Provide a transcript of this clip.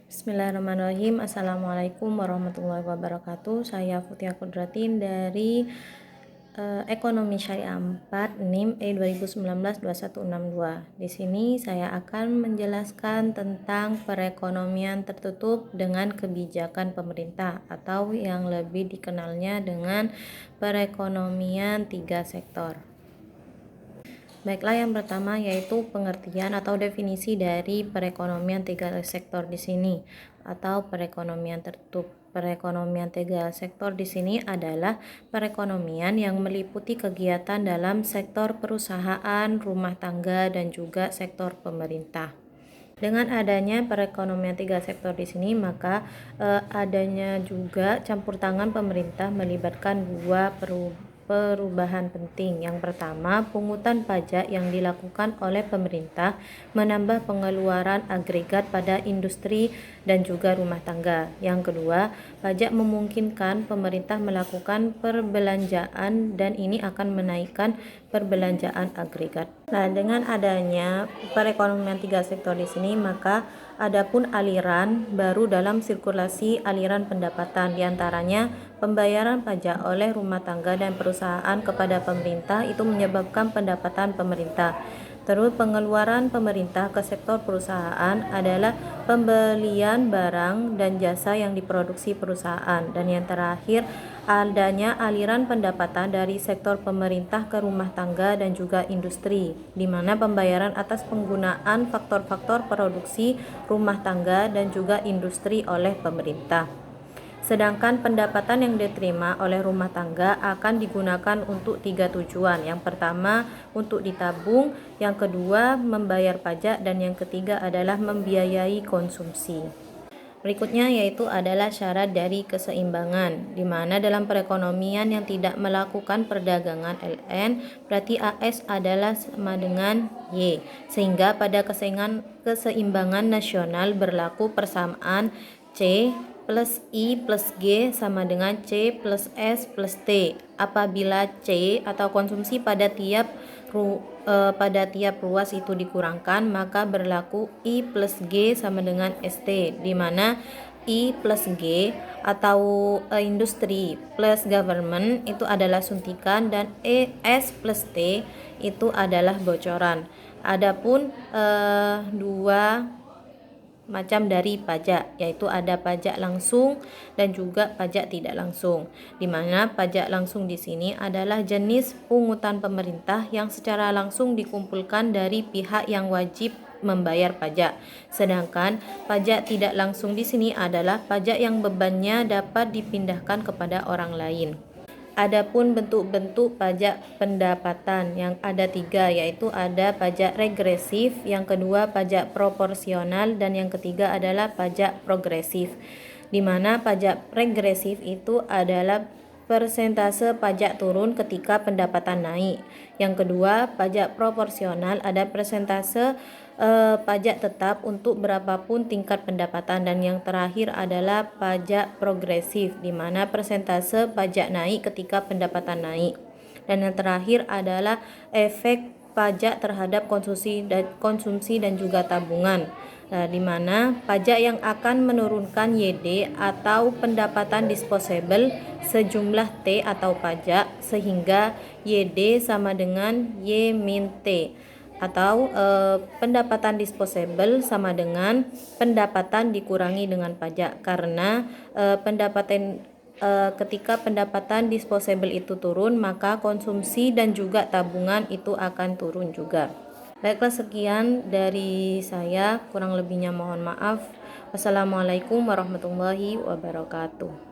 Bismillahirrahmanirrahim. Assalamualaikum warahmatullahi wabarakatuh. Saya Futia Kudratin dari Ekonomi Syariah 4 NIM E2019-2162. Di sini saya akan menjelaskan tentang perekonomian tertutup dengan kebijakan pemerintah atau yang lebih dikenalnya dengan perekonomian tiga sektor. Baiklah, yang pertama yaitu pengertian atau definisi dari perekonomian tiga sektor di sini atau perekonomian tertutup. Perekonomian tiga sektor di sini adalah perekonomian yang meliputi kegiatan dalam sektor perusahaan, rumah tangga, dan juga sektor pemerintah. Dengan adanya perekonomian tiga sektor di sini, maka adanya juga campur tangan pemerintah melibatkan dua perubahan penting. Yang pertama, pungutan pajak yang dilakukan oleh pemerintah menambah pengeluaran agregat pada industri dan juga rumah tangga. Yang kedua, pajak memungkinkan pemerintah melakukan perbelanjaan dan ini akan menaikkan perbelanjaan agregat. Nah, dengan adanya perekonomian tiga sektor di sini, maka adapun aliran baru dalam sirkulasi aliran pendapatan, diantaranya pembayaran pajak oleh rumah tangga dan perusahaan kepada pemerintah itu menyebabkan pendapatan pemerintah. Terus pengeluaran pemerintah ke sektor perusahaan adalah pembelian barang dan jasa yang diproduksi perusahaan. Dan yang terakhir, adanya aliran pendapatan dari sektor pemerintah ke rumah tangga dan juga industri, di mana pembayaran atas penggunaan faktor-faktor produksi rumah tangga dan juga industri oleh pemerintah. Sedangkan pendapatan yang diterima oleh rumah tangga akan digunakan untuk tiga tujuan. Yang pertama untuk ditabung, yang kedua membayar pajak, dan yang ketiga adalah membiayai konsumsi. Berikutnya yaitu adalah syarat dari keseimbangan, di mana dalam perekonomian yang tidak melakukan perdagangan LN, berarti AS adalah sama dengan Y, sehingga pada keseimbangan nasional berlaku persamaan C plus I plus G sama dengan C plus S plus T. Apabila C atau konsumsi pada tiap ruas itu dikurangkan, maka berlaku I plus G sama dengan ST, di mana I plus G atau industri plus government itu adalah suntikan dan S plus T itu adalah bocoran. Adapun dua macam dari pajak, yaitu ada pajak langsung dan juga pajak tidak langsung, di mana pajak langsung di sini adalah jenis pungutan pemerintah yang secara langsung dikumpulkan dari pihak yang wajib membayar pajak. Sedangkan pajak tidak langsung di sini adalah pajak yang bebannya dapat dipindahkan kepada orang lain. Adapun bentuk-bentuk pajak pendapatan yang ada tiga, yaitu ada pajak regresif, yang kedua pajak proporsional, dan yang ketiga adalah pajak progresif. Di mana pajak regresif itu adalah persentase pajak turun ketika pendapatan naik. Yang kedua, pajak proporsional ada persentase pajak tetap untuk berapapun tingkat pendapatan, dan yang terakhir adalah pajak progresif, di mana persentase pajak naik ketika pendapatan naik. Dan yang terakhir adalah efek pajak terhadap konsumsi dan juga tabungan. Nah, di mana pajak yang akan menurunkan YD atau pendapatan disposable sejumlah T atau pajak, sehingga YD sama dengan Y min T, atau pendapatan disposable sama dengan pendapatan dikurangi dengan pajak, karena ketika pendapatan disposable itu turun, maka konsumsi dan juga tabungan itu akan turun juga. Baiklah, sekian dari saya, kurang lebihnya mohon maaf. Wassalamualaikum warahmatullahi wabarakatuh.